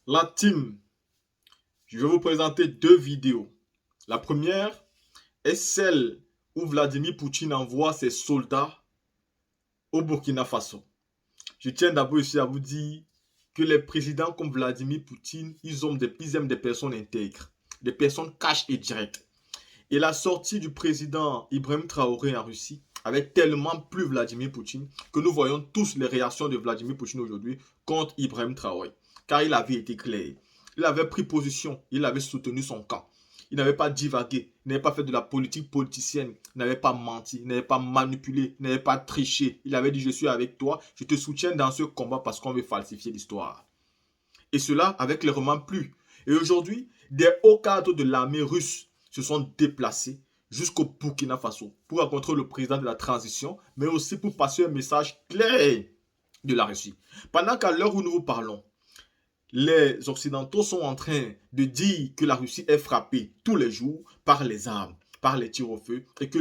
La team, je vais vous présenter deux vidéos. La première est celle où Vladimir Poutine envoie ses soldats au Burkina Faso. Je tiens d'abord ici à vous dire que les présidents comme Vladimir Poutine, ils aiment des personnes intègres, des personnes cash et directes. Et la sortie du président Ibrahim Traoré en Russie avait tellement plu Vladimir Poutine que nous voyons tous les réactions de Vladimir Poutine aujourd'hui contre Ibrahim Traoré. Car il avait été clair. Il avait pris position, il avait soutenu son camp. Il n'avait pas divagué, il n'avait pas fait de la politique politicienne, il n'avait pas menti, il n'avait pas manipulé, il n'avait pas triché. Il avait dit je suis avec toi, je te soutiens dans ce combat parce qu'on veut falsifier l'histoire. Et cela avec les romans plus. Et aujourd'hui, des hauts cadres de l'armée russe se sont déplacés jusqu'au Burkina Faso pour rencontrer le président de la transition, mais aussi pour passer un message clair de la Russie. Pendant qu'à l'heure où nous vous parlons, les Occidentaux sont en train de dire que la Russie est frappée tous les jours par les armes, par les tirs au feu et que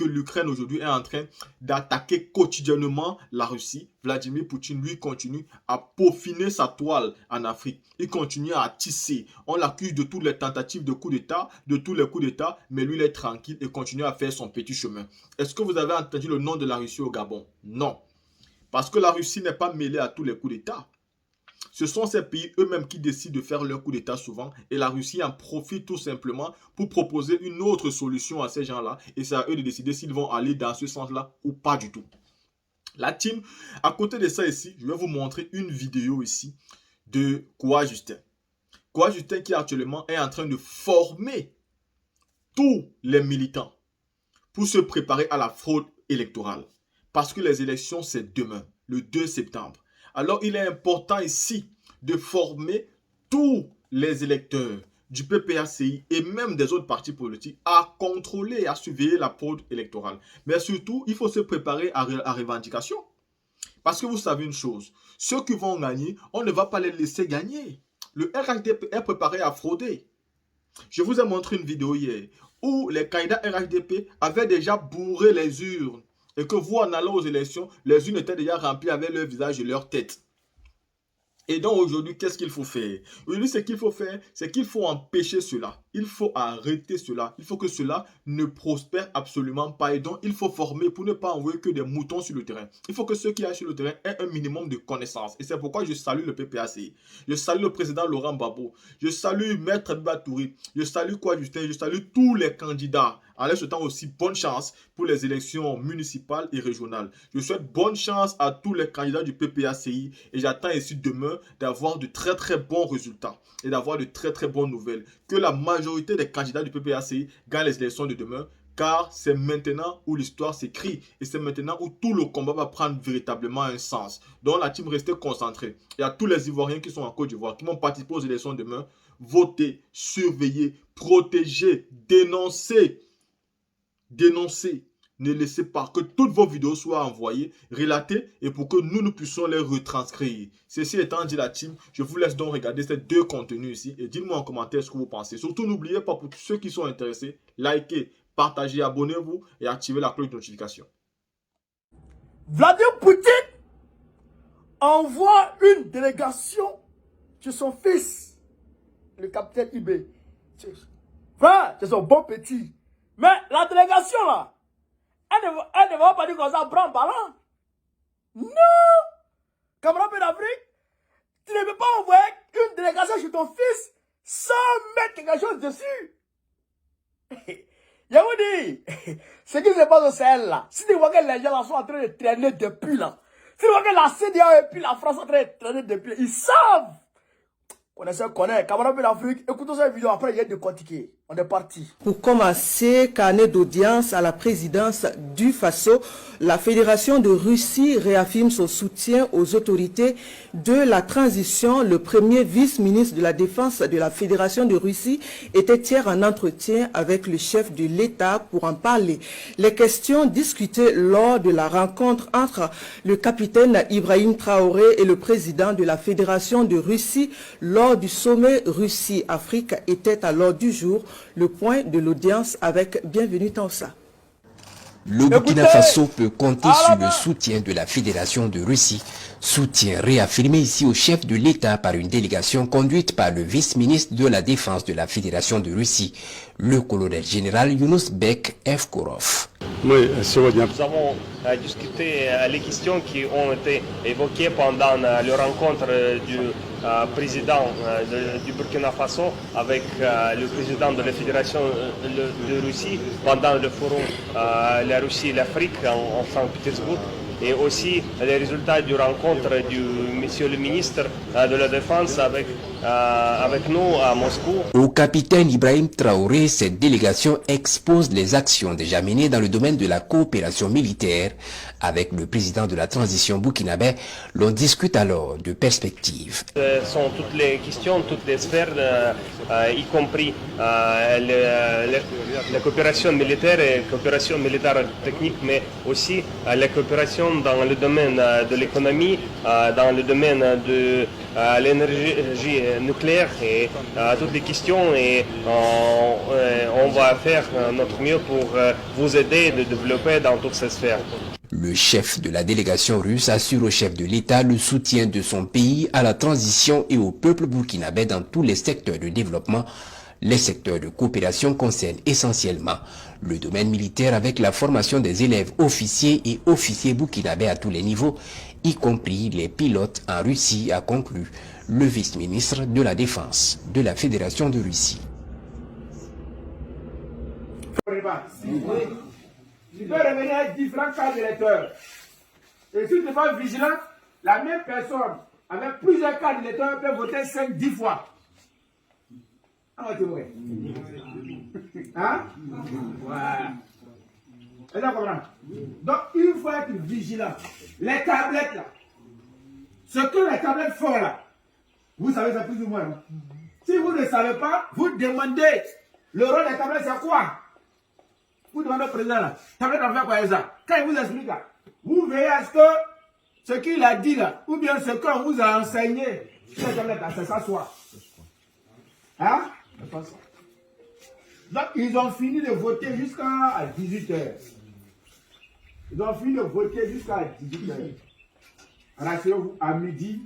l'Ukraine aujourd'hui est en train d'attaquer quotidiennement la Russie. Vladimir Poutine lui continue à peaufiner sa toile en Afrique. Il continue à tisser. On l'accuse de toutes les tentatives de coup d'État, de tous les coups d'État, mais lui il est tranquille et continue à faire son petit chemin. Est-ce que vous avez entendu le nom de la Russie au Gabon? Non. Parce que la Russie n'est pas mêlée à tous les coups d'État. Ce sont ces pays eux-mêmes qui décident de faire leur coup d'État souvent et la Russie en profite tout simplement pour proposer une autre solution à ces gens-là et c'est à eux de décider s'ils vont aller dans ce sens-là ou pas du tout. La team, à côté de ça ici, je vais vous montrer une vidéo ici de Koa Justin. Koa Justin qui actuellement est en train de former tous les militants pour se préparer à la fraude électorale. Parce que les élections, c'est demain, le 2 septembre. Alors, il est important ici de former tous les électeurs du PPACI et même des autres partis politiques à contrôler et à surveiller la fraude électorale. Mais surtout, il faut se préparer à revendication. Parce que vous savez une chose, ceux qui vont gagner, on ne va pas les laisser gagner. Le RHDP est préparé à frauder. Je vous ai montré une vidéo hier où les candidats RHDP avaient déjà bourré les urnes et que vous, en allant aux élections, les urnes étaient déjà remplies avec leur visage et leur tête. Et donc aujourd'hui, qu'est-ce qu'il faut faire? Aujourd'hui, ce qu'il faut faire, c'est qu'il faut empêcher cela. Il faut arrêter cela. Il faut que cela ne prospère absolument pas. Et donc, il faut former pour ne pas envoyer que des moutons sur le terrain. Il faut que ceux qui aillent sur le terrain aient un minimum de connaissances. Et c'est pourquoi je salue le PPACI. Je salue le président Laurent Gbagbo. Je salue Maître Batouri. Je salue Koa Justin. Je salue tous les candidats. En leur souhaitant aussi bonne chance pour les élections municipales et régionales. Je souhaite bonne chance à tous les candidats du PPACI et j'attends ici demain d'avoir de très très bons résultats et d'avoir de très très bonnes nouvelles. Que la majorité des candidats du PPACI gagnent les élections de demain car c'est maintenant où l'histoire s'écrit et c'est maintenant où tout le combat va prendre véritablement un sens. Donc la team restez concentrée. Et à tous les Ivoiriens qui sont en Côte d'Ivoire, qui vont participer aux élections demain, votez, surveillez, protégez, dénoncez. Dénoncez, ne laissez pas que toutes vos vidéos soient envoyées, relatées et pour que nous puissions les retranscrire. Ceci étant dit la team, je vous laisse donc regarder ces deux contenus ici et dites-moi en commentaire ce que vous pensez. Surtout n'oubliez pas pour tous ceux qui sont intéressés, likez, partagez, abonnez-vous et activez la cloche de notification. Vladimir Poutine envoie une délégation chez son fils, le capitaine Ibé. Frère, c'est son bon petit. Mais la délégation là, elle ne va pas dire comme ça, prends ballon. Non! Camarade d'Afrique, tu ne peux pas envoyer une délégation chez ton fils sans mettre quelque chose dessus. Je vous dis, ce qui se passe au Sahel là, si tu vois que les gens là sont en train de traîner depuis là, si tu vois que la CDA et puis la France sont en train de traîner depuis, ils savent. Connaît, camarade d'Afrique, écoutons cette vidéo, après il y a de décortiquer. On est parti. Pour commencer, carnet d'audience à la présidence du Faso, la Fédération de Russie réaffirme son soutien aux autorités de la transition. Le premier vice-ministre de la Défense de la Fédération de Russie était hier en entretien avec le chef de l'État pour en parler. Les questions discutées lors de la rencontre entre le capitaine Ibrahim Traoré et le président de la Fédération de Russie lors du sommet Russie-Afrique étaient à l'ordre du jour. Le point de l'audience avec Bienvenue Tansa. Le Burkina Faso peut compter sur le soutien de la Fédération de Russie, soutien réaffirmé ici au chef de l'État par une délégation conduite par le vice-ministre de la Défense de la Fédération de Russie, le colonel général Yunus Bek Evkorov. Nous avons discuté les questions qui ont été évoquées pendant la rencontre du président du Burkina Faso avec le président de la Fédération de Russie pendant le forum La Russie et l'Afrique en Saint-Pétersbourg, et aussi les résultats du rencontre du monsieur le ministre de la Défense avec nous à Moscou. Au capitaine Ibrahim Traoré, cette délégation expose les actions déjà menées dans le domaine de la coopération militaire. Avec le président de la transition burkinabé, l'on discute alors de perspectives. Ce sont toutes les questions, toutes les sphères, y compris la coopération militaire et la coopération militaire technique, mais aussi la coopération dans le domaine de l'économie, dans le domaine de l'énergie nucléaire et toutes les questions, et on va faire notre mieux pour vous aider de développer dans toutes ces sphères. Le chef de la délégation russe assure au chef de l'État le soutien de son pays à la transition et au peuple burkinabé dans tous les secteurs de développement. Les secteurs de coopération concernent essentiellement le domaine militaire avec la formation des élèves officiers et officiers burkinabés à tous les niveaux, y compris les pilotes en Russie, a conclu le vice-ministre de la Défense de la Fédération de Russie. Tu peux revenir avec différents cas d'électeurs. Et si tu n'es pas vigilant, la même personne avec plusieurs cas d'électeurs peut voter 5-10 fois. Ah, tu vois. Hein? Voilà. Est-ce que tu comprends? Donc, il faut être vigilant. Les tablettes là, ce que les tablettes font là, vous savez ça plus ou moins. Hein? Si vous ne savez pas, vous demandez le rôle des tablettes, c'est quoi? Vous demandez au président là, tablette en fait quoi ça? Quand il vous explique là, vous veillez à ce que ce qu'il a dit là, ou bien ce qu'on vous a enseigné, cette tablette là, c'est ça soit. Hein? Donc, ils ont fini de voter jusqu'à 18h. Ils ont fini de voter jusqu'à 18h. Rassurez-vous, à midi,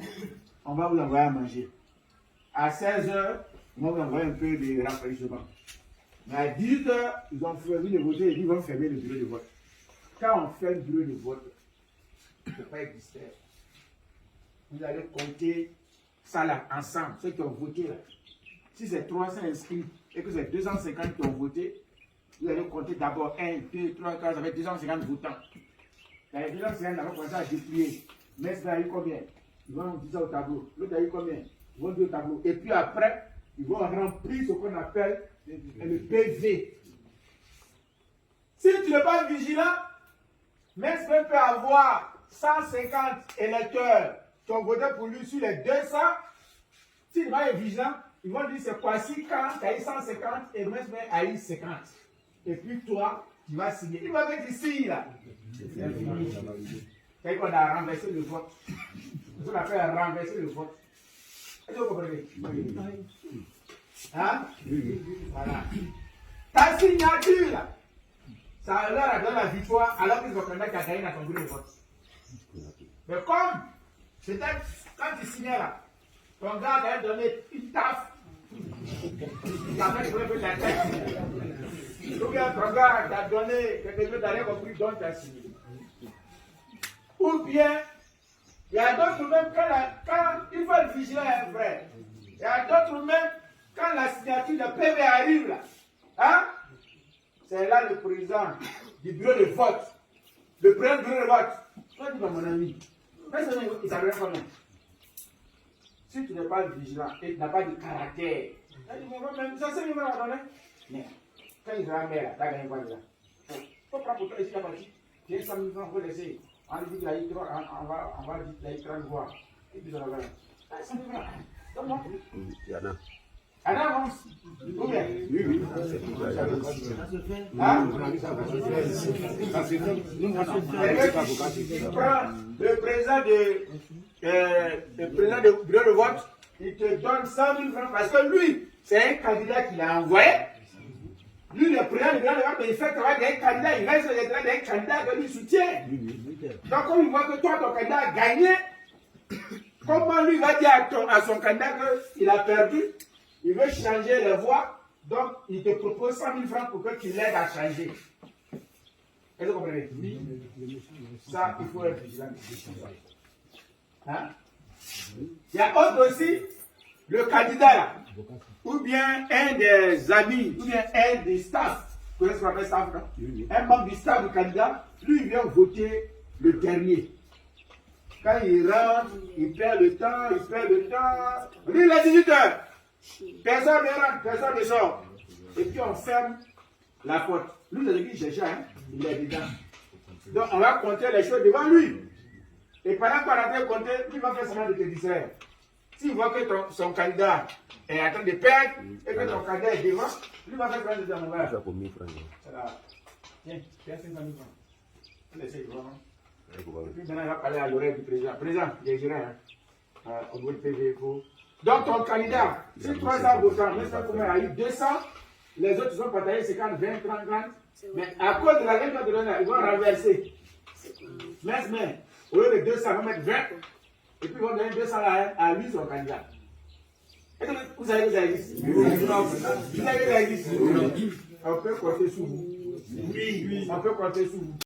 on va vous envoyer à manger. À 16h, on va vous envoyer un peu de rafraîchissement. Mais à 18h, ils ont fini de voter et ils vont fermer le bureau de vote. Quand on fait le bureau de vote, il ne faut pas être distrait. Vous allez compter ça là, ensemble, ceux qui ont voté là. Si c'est 300 inscrits et que c'est 250 qui ont voté, vous allez compter d'abord 1, 2, 3, 4, ça fait 250 votants. Les 250 vont commencer à déplier. Mais ça a eu combien? Ils vont dire ça au tableau. L'autre a eu combien? Ils vont dire au tableau. Et puis après, ils vont remplir ce qu'on appelle le PV. Si tu n'es pas vigilant, Mestre peut avoir 150 électeurs qui ont voté pour lui sur les 200. S'il n'est pas vigilant, ils vont dire c'est quoi si quand tu as eu 150 et Mestre a eu 50. Et puis toi, tu vas signer. Il va mettre ici là. C'est qu'on a renversé le vote. Ce qu'on appelle renverser le vote. Est-ce que vous comprenez? Hein? Voilà. Ta signature là, ça leur a donné la victoire alors qu'ils ont connu qu'à gagner dans ton bureau de vote. Mais comme c'était quand tu signais là, ton gars avait donné une taf. Il avait trouvé la tête. Ou bien ton gars t'a donné quelque chose d'aller compris dont tu as signé. Ou bien, il y a d'autres même quand il faut être vigilant, un frère. Il y a d'autres même quand la signature de PV arrive là. Hein? C'est là le président du bureau de vote. Le président du bureau de vote. Toi, tu vas mon ami. Mais il s'arrête quand même. Si tu n'es pas vigilant et tu n'as pas de caractère, ça c'est lui qui va donner. Mais quand il sera maire, tu as gagné quoi déjà? Il faut prendre pour toi ici la partie. Tu as 100 000 francs pour laisser. On dit qu'il a eu 3, on va dire qu'il a eu 30 voix. Et puis on va dire, 100 000 francs. Donne-moi. Il y en a. En avance. Ou bien? Oui. Hein? Le président du bureau de vote, il te donne 100 000 francs parce que lui, c'est un candidat qu'il a envoyé. Lui, le président du grand débat, il fait travail d'un candidat, il reste le travail d'un candidat que lui soutient. Donc, comme il voit que toi, ton candidat a gagné, comment lui va dire à son candidat qu'il a perdu? Il veut changer les voix, donc il te propose 100 000 francs pour que tu l'aides à changer. Est-ce que vous comprenez? Ça, il faut être vigilant. Hein? Il y a autre aussi, le candidat là, ou bien un des amis, ou bien un des staffs, vous connaissez ce qu'on appelle staff, non? Un membre du staff du candidat, lui il vient voter le dernier. Quand il rentre, il perd le temps, Lui, il est 18 heures. Personne ne rentre, personne ne sort. Et puis on ferme la porte. Lui, il dit déjà, hein, il est dedans. Donc on va compter les choses devant lui. Et pendant qu'on est en train de compter, lui va faire semblant de te distraire. S'il voit que son candidat est en train de perdre et que ton candidat est devant, lui va faire semblant de te dire, ça pour 1000 francs. Tiens, 500 000 francs. Laissez vraiment. Et puis maintenant, il va parler à l'oreille du président. Président, il est gérant, hein, au niveau du PV. Donc ton candidat, si 300 votants, mais ça combien il y a eu 200, les autres sont partagés 50, 20, 30, 30. Mais à cause de la règle de l'honneur, ils vont renverser. Mais, au lieu de 200, ils vont mettre 20. Et puis ils vont donner 200 à lui, son candidat. Et donc, vous savez que ça existe? Vous savez que ça existe? On peut compter sur vous. Oui, on peut compter sur vous.